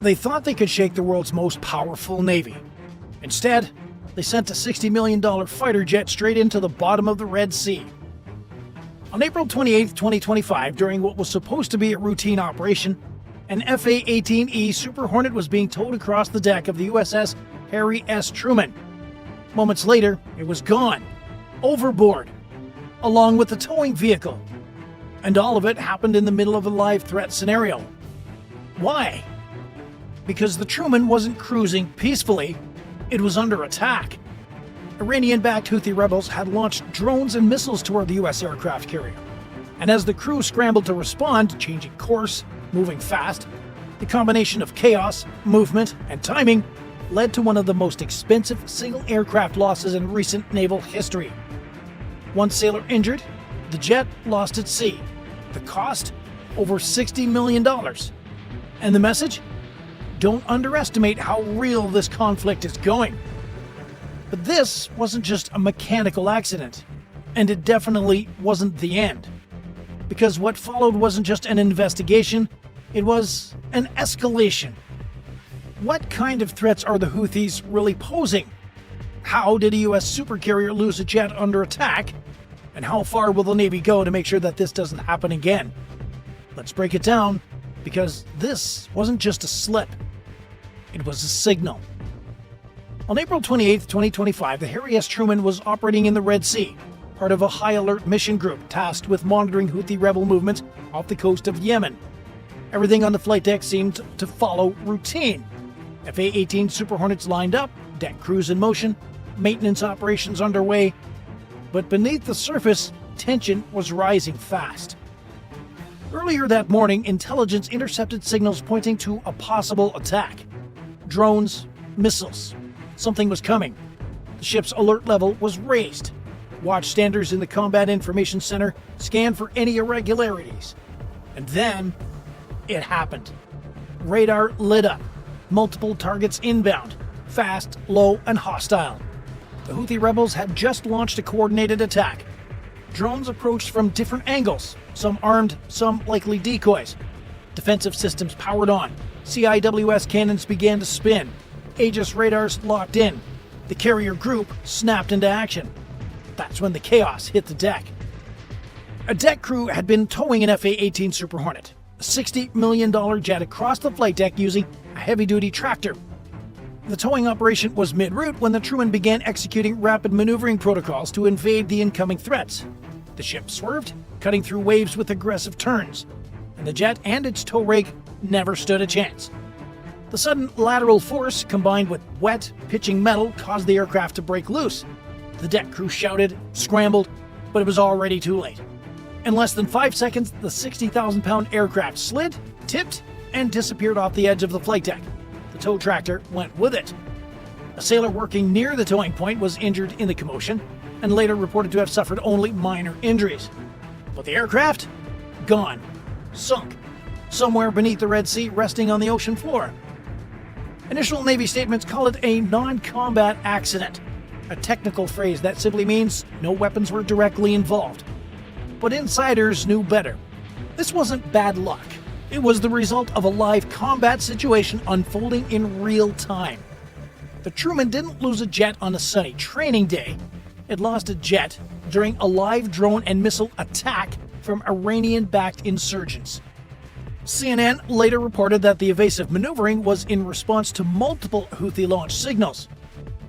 They thought they could shake the world's most powerful navy. Instead, they sent a $60 million fighter jet straight into the bottom of the Red Sea. On April 28, 2025, during what was supposed to be a routine operation, an FA-18E Super Hornet was being towed across the deck of the USS Harry S. Truman. Moments later, it was gone, overboard, along with the towing vehicle. And all of it happened in the middle of a live threat scenario. Why? Because the Truman wasn't cruising peacefully, it was under attack. Iranian-backed Houthi rebels had launched drones and missiles toward the U.S. aircraft carrier. And as the crew scrambled to respond, changing course, moving fast, the combination of chaos, movement, and timing led to one of the most expensive single aircraft losses in recent naval history. One sailor injured, the jet lost at sea. The cost? Over $60 million. And the message? Don't underestimate how real this conflict is going. But this wasn't just a mechanical accident, and it definitely wasn't the end. Because what followed wasn't just an investigation, it was an escalation. What kind of threats are the Houthis really posing? How did a US supercarrier lose a jet under attack? And how far will the Navy go to make sure that this doesn't happen again? Let's break it down, because this wasn't just a slip. It was a signal. On April 28, 2025, the Harry S. Truman was operating in the Red Sea, part of a high-alert mission group tasked with monitoring Houthi rebel movements off the coast of Yemen. Everything on the flight deck seemed to follow routine. FA-18 Super Hornets lined up, deck crews in motion, maintenance operations underway. But beneath the surface, tension was rising fast. Earlier that morning, intelligence intercepted signals pointing to a possible attack. Drones, missiles. Something was coming. The ship's alert level was raised. Watchstanders in the Combat Information Center scanned for any irregularities. And then, it happened. Radar lit up. Multiple targets inbound. Fast, low, and hostile. The Houthi rebels had just launched a coordinated attack. Drones approached from different angles, some armed, some likely decoys. Defensive systems powered on. CIWS cannons began to spin. Aegis radars locked in. The carrier group snapped into action. That's when the chaos hit the deck. A deck crew had been towing an FA-18 Super Hornet, a $60 million jet across the flight deck using a heavy-duty tractor. The towing operation was mid-route when the Truman began executing rapid maneuvering protocols to evade the incoming threats. The ship swerved, cutting through waves with aggressive turns, and the jet and its tow rig never stood a chance. The sudden lateral force, combined with wet, pitching metal, caused the aircraft to break loose. The deck crew shouted, scrambled, but it was already too late. In less than 5 seconds, the 60,000-pound aircraft slid, tipped, and disappeared off the edge of the flight deck. The tow tractor went with it. A sailor working near the towing point was injured in the commotion, and later reported to have suffered only minor injuries. But the aircraft? Gone. Sunk. Somewhere beneath the Red Sea, resting on the ocean floor. Initial Navy statements call it a non-combat accident, a technical phrase that simply means no weapons were directly involved. But insiders knew better. This wasn't bad luck. It was the result of a live combat situation unfolding in real time. The Truman didn't lose a jet on a sunny training day. It lost a jet during a live drone and missile attack from Iranian-backed insurgents. CNN later reported that the evasive maneuvering was in response to multiple Houthi launch signals.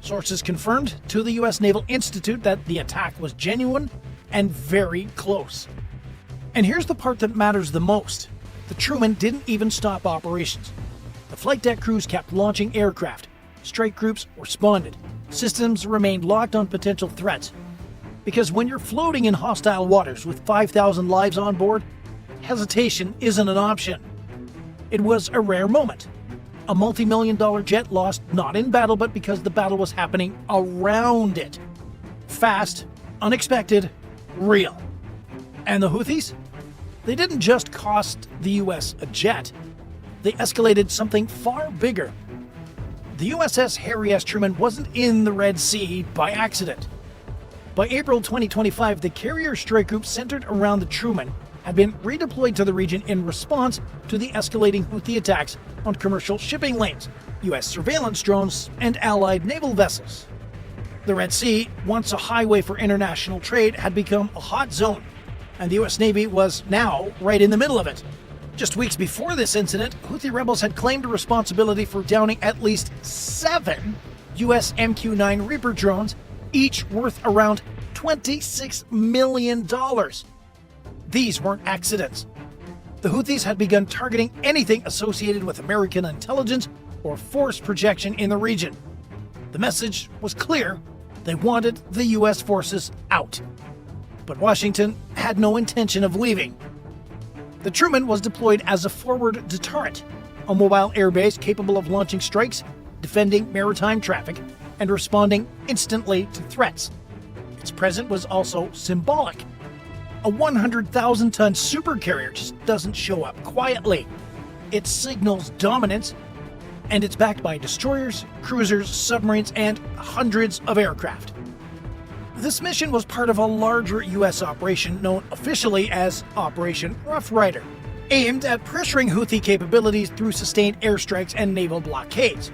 Sources confirmed to the U.S. Naval Institute that the attack was genuine and very close. And here's the part that matters the most. The Truman didn't even stop operations. The flight deck crews kept launching aircraft. Strike groups responded. Systems remained locked on potential threats. Because when you're floating in hostile waters with 5,000 lives on board, hesitation isn't an option. It was a rare moment. A multi-million-dollar jet lost not in battle, but because the battle was happening around it. Fast, unexpected, real. And the Houthis? They didn't just cost the US a jet. They escalated something far bigger. The USS Harry S. Truman wasn't in the Red Sea by accident. By April 2025, the carrier strike group centered around the Truman had been redeployed to the region in response to the escalating Houthi attacks on commercial shipping lanes, U.S. surveillance drones, and Allied naval vessels. The Red Sea, once a highway for international trade, had become a hot zone, and the U.S. Navy was now right in the middle of it. Just weeks before this incident, Houthi rebels had claimed responsibility for downing at least 7 U.S. MQ-9 Reaper drones, each worth around $26 million. These weren't accidents. The Houthis had begun targeting anything associated with American intelligence or force projection in the region. The message was clear: they wanted the U.S. forces out. But Washington had no intention of leaving. The Truman was deployed as a forward deterrent, a mobile airbase capable of launching strikes, defending maritime traffic, and responding instantly to threats. Its presence was also symbolic. A 100,000-ton supercarrier just doesn't show up quietly. It signals dominance, and it's backed by destroyers, cruisers, submarines, and hundreds of aircraft. This mission was part of a larger U.S. operation known officially as Operation Rough Rider, aimed at pressuring Houthi capabilities through sustained airstrikes and naval blockades.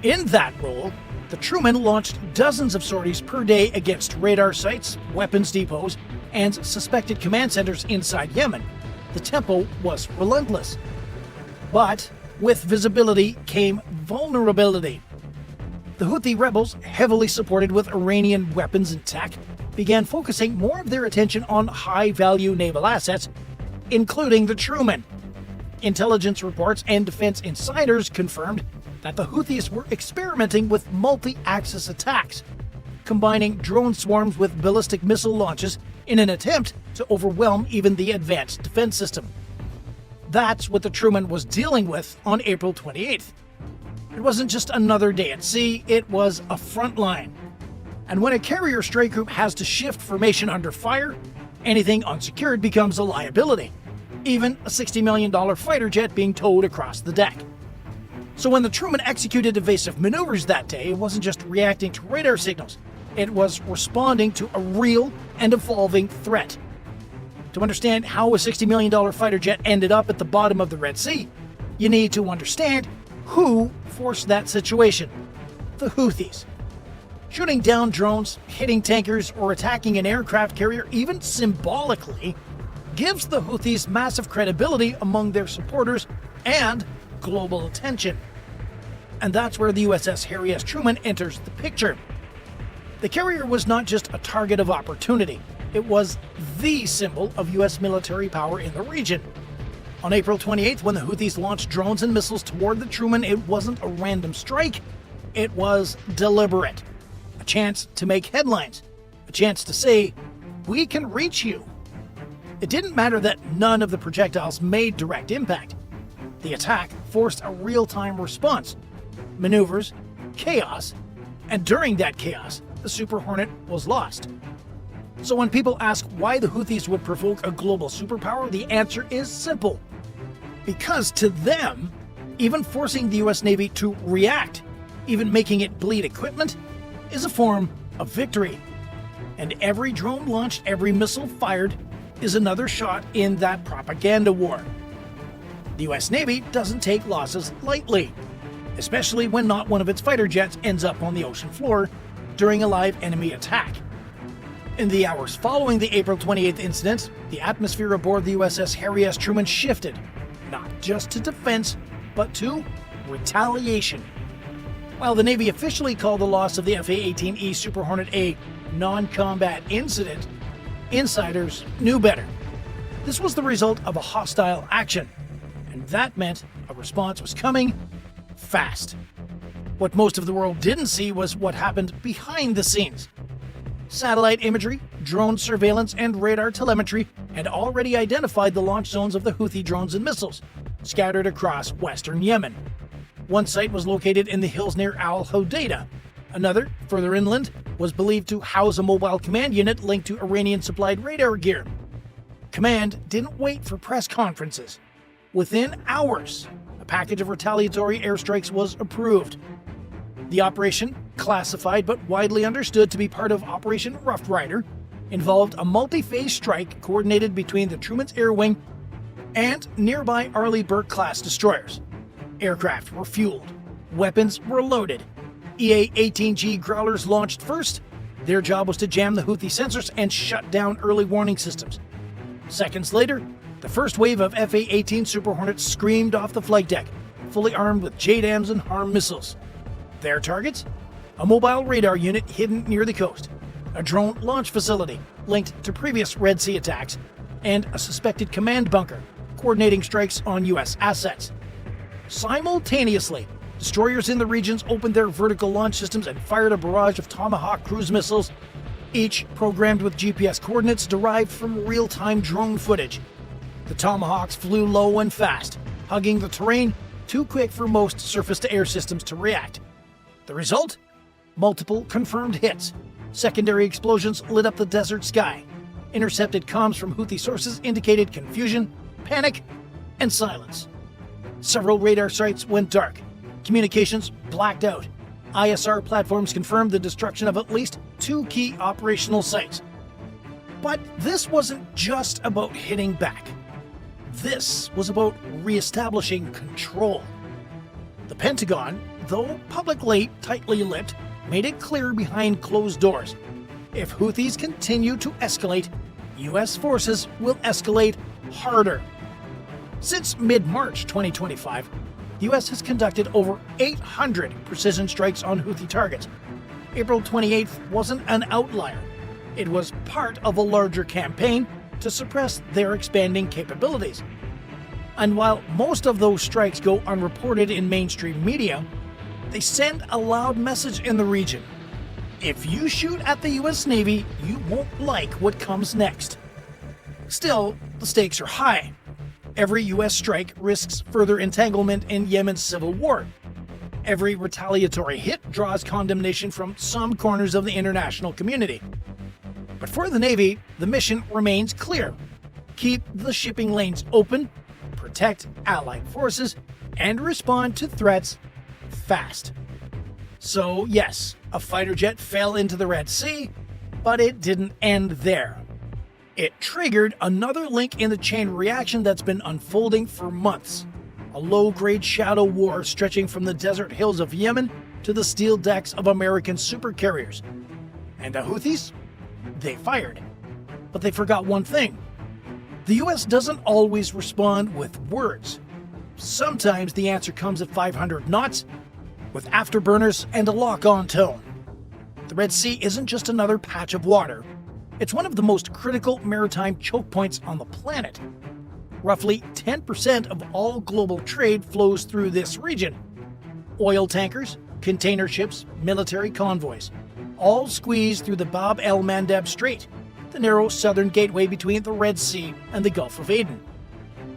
In that role, the Truman launched dozens of sorties per day against radar sites, weapons depots, and suspected command centers inside Yemen. The tempo was relentless. But with visibility came vulnerability. The Houthi rebels, heavily supported with Iranian weapons and tech, began focusing more of their attention on high-value naval assets, including the Truman. Intelligence reports and defense insiders confirmed that the Houthis were experimenting with multi-axis attacks, combining drone swarms with ballistic missile launches in an attempt to overwhelm even the advanced defense system. That's what the Truman was dealing with on April 28th. It wasn't just another day at sea, it was a front line. And when a carrier strike group has to shift formation under fire, anything unsecured becomes a liability, even a $60 million fighter jet being towed across the deck. So when the Truman executed evasive maneuvers that day, it wasn't just reacting to radar signals, it was responding to a real and evolving threat. To understand how a $60 million fighter jet ended up at the bottom of the Red Sea, you need to understand who forced that situation: the Houthis. Shooting down drones, hitting tankers, or attacking an aircraft carrier, even symbolically, gives the Houthis massive credibility among their supporters and global attention. And that's where the USS Harry S. Truman enters the picture. The carrier was not just a target of opportunity, it was the symbol of U.S. military power in the region. On April 28th, when the Houthis launched drones and missiles toward the Truman, it wasn't a random strike, it was deliberate. A chance to make headlines, a chance to say, "We can reach you." It didn't matter that none of the projectiles made direct impact. The attack forced a real-time response, maneuvers, chaos, and during that chaos, the Super Hornet was lost. So when people ask why the Houthis would provoke a global superpower, the answer is simple. Because to them, even forcing the US Navy to react, even making it bleed equipment, is a form of victory. And every drone launched, every missile fired, is another shot in that propaganda war. The US Navy doesn't take losses lightly, especially when not one of its fighter jets ends up on the ocean floor during a live enemy attack. In the hours following the April 28th incident, the atmosphere aboard the USS Harry S. Truman shifted, not just to defense, but to retaliation. While the Navy officially called the loss of the FA-18E Super Hornet a non-combat incident, insiders knew better. This was the result of a hostile action, and that meant a response was coming fast. What most of the world didn't see was what happened behind the scenes. Satellite imagery, drone surveillance, and radar telemetry had already identified the launch zones of the Houthi drones and missiles, scattered across western Yemen. One site was located in the hills near Al Hodeida. Another, further inland, was believed to house a mobile command unit linked to Iranian-supplied radar gear. Command didn't wait for press conferences. Within hours, a package of retaliatory airstrikes was approved. The operation, classified but widely understood to be part of Operation Rough Rider, involved a multi-phase strike coordinated between the Truman's Air Wing and nearby Arleigh Burke-class destroyers. Aircraft were fueled, weapons were loaded. EA-18G Growlers launched first. Their job was to jam the Houthi sensors and shut down early warning systems. Seconds later, the first wave of FA-18 Super Hornets screamed off the flight deck, fully armed with JDAMs and HARM missiles. Their targets? A mobile radar unit hidden near the coast, a drone launch facility linked to previous Red Sea attacks, and a suspected command bunker coordinating strikes on U.S. assets. Simultaneously, destroyers in the regions opened their vertical launch systems and fired a barrage of Tomahawk cruise missiles, each programmed with GPS coordinates derived from real-time drone footage. The Tomahawks flew low and fast, hugging the terrain, too quick for most surface-to-air systems to react. The result? Multiple confirmed hits. Secondary explosions lit up the desert sky. Intercepted comms from Houthi sources indicated confusion, panic, and silence. Several radar sites went dark. Communications blacked out. ISR platforms confirmed the destruction of at least 2 key operational sites. But this wasn't just about hitting back. This was about reestablishing control. The Pentagon, though publicly tightly lipped, made it clear behind closed doors. If Houthis continue to escalate, U.S. forces will escalate harder. Since mid-March 2025, the U.S. has conducted over 800 precision strikes on Houthi targets. April 28th wasn't an outlier. It was part of a larger campaign to suppress their expanding capabilities. And while most of those strikes go unreported in mainstream media, they send a loud message in the region. If you shoot at the U.S. Navy, you won't like what comes next. Still, the stakes are high. Every U.S. strike risks further entanglement in Yemen's civil war. Every retaliatory hit draws condemnation from some corners of the international community. But for the Navy, the mission remains clear. Keep the shipping lanes open, protect Allied forces, and respond to threats fast. So yes, a fighter jet fell into the Red Sea, but it didn't end there. It triggered another link in the chain reaction that's been unfolding for months. A low-grade shadow war stretching from the desert hills of Yemen to the steel decks of American supercarriers. And the Houthis? They fired. But they forgot one thing. The US doesn't always respond with words. Sometimes the answer comes at 500 knots, with afterburners and a lock-on tone. The Red Sea isn't just another patch of water. It's one of the most critical maritime choke points on the planet. Roughly 10% of all global trade flows through this region. Oil tankers, container ships, military convoys, all squeeze through the Bab el-Mandeb Strait, the narrow southern gateway between the Red Sea and the Gulf of Aden.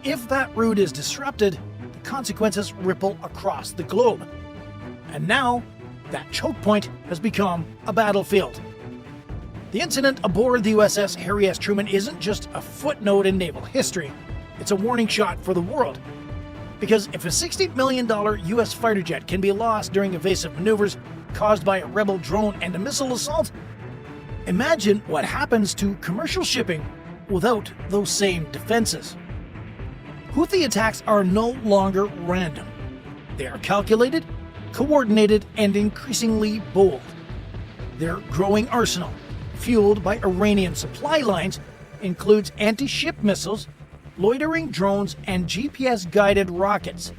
If that route is disrupted, the consequences ripple across the globe. And now, that choke point has become a battlefield. The incident aboard the USS Harry S. Truman isn't just a footnote in naval history, it's a warning shot for the world. Because if a $60 million US fighter jet can be lost during evasive maneuvers caused by a rebel drone and a missile assault, imagine what happens to commercial shipping without those same defenses. Houthi attacks are no longer random. They are calculated, coordinated, and increasingly bold. Their growing arsenal, fueled by Iranian supply lines, includes anti-ship missiles, loitering drones, and GPS-guided rockets.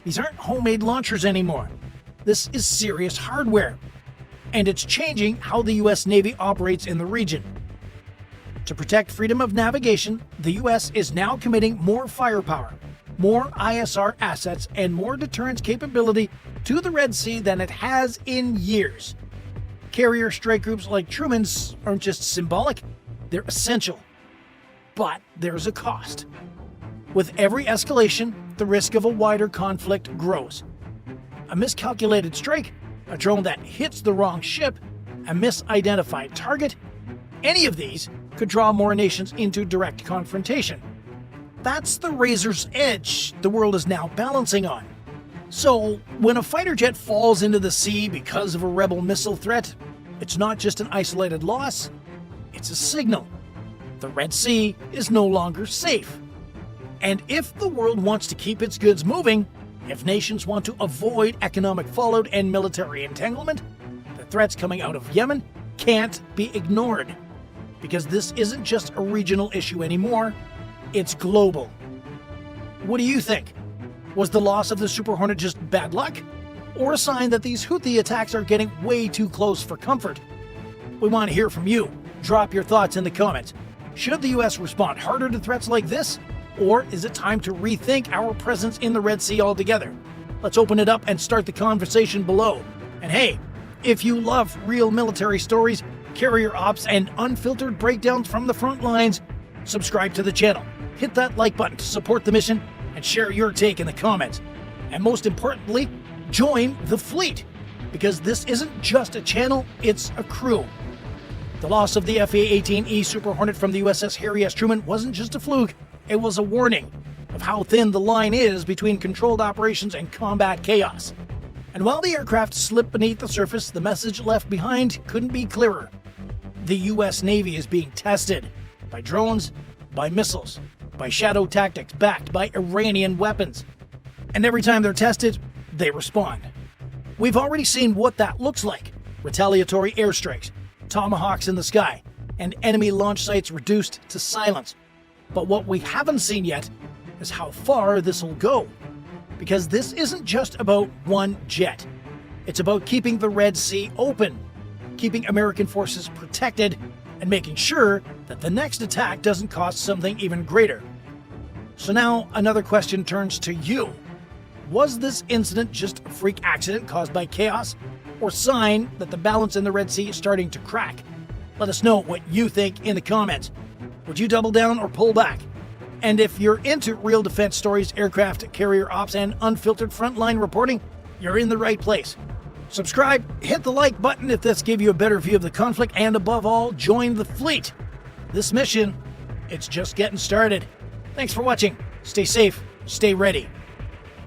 These aren't homemade launchers anymore. This is serious hardware, and it's changing how the U.S. Navy operates in the region. To protect freedom of navigation, the U.S. is now committing more firepower, more ISR assets, and more deterrence capability to the Red Sea than it has in years. Carrier strike groups like Truman's aren't just symbolic, they're essential. But there's a cost. With every escalation, the risk of a wider conflict grows. A miscalculated strike, a drone that hits the wrong ship, a misidentified target, any of these could draw more nations into direct confrontation. That's the razor's edge the world is now balancing on. So, when a fighter jet falls into the sea because of a rebel missile threat, it's not just an isolated loss, It's a signal. The Red Sea is no longer safe. And if the world wants to keep its goods moving, if nations want to avoid economic fallout and military entanglement, the threats coming out of Yemen can't be ignored. Because this isn't just a regional issue anymore, it's global. What do you think? Was the loss of the Super Hornet just bad luck? Or a sign that these Houthi attacks are getting way too close for comfort? We want to hear from you. Drop your thoughts in the comments. Should the US respond harder to threats like this? Or is it time to rethink our presence in the Red Sea altogether? Let's open it up and start the conversation below. And hey, if you love real military stories, carrier ops, and unfiltered breakdowns from the front lines, subscribe to the channel. Hit that like button to support the mission and share your take in the comments. And most importantly, join the fleet, because this isn't just a channel, it's a crew. The loss of the FA-18E Super Hornet from the USS Harry S. Truman wasn't just a fluke, it was a warning of how thin the line is between controlled operations and combat chaos. And while the aircraft slipped beneath the surface, the message left behind couldn't be clearer. The US Navy is being tested by drones, by missiles, by shadow tactics backed by Iranian weapons. And every time they're tested, they respond. We've already seen what that looks like: retaliatory airstrikes, tomahawks in the sky, and enemy launch sites reduced to silence. But what we haven't seen yet is how far this will go. Because this isn't just about one jet. It's about keeping the Red Sea open, keeping American forces protected, and making sure that the next attack doesn't cost something even greater. So now another question turns to you. Was this incident just a freak accident caused by chaos, or sign that the balance in the Red Sea is starting to crack? Let us know what you think in the comments. Would you double down or pull back? And if you're into real defense stories, aircraft, carrier ops, and unfiltered frontline reporting, you're in the right place. Subscribe, hit the like button if this gave you a better view of the conflict, and above all, join the fleet. This mission, it's just getting started. Thanks for watching. Stay safe, stay ready.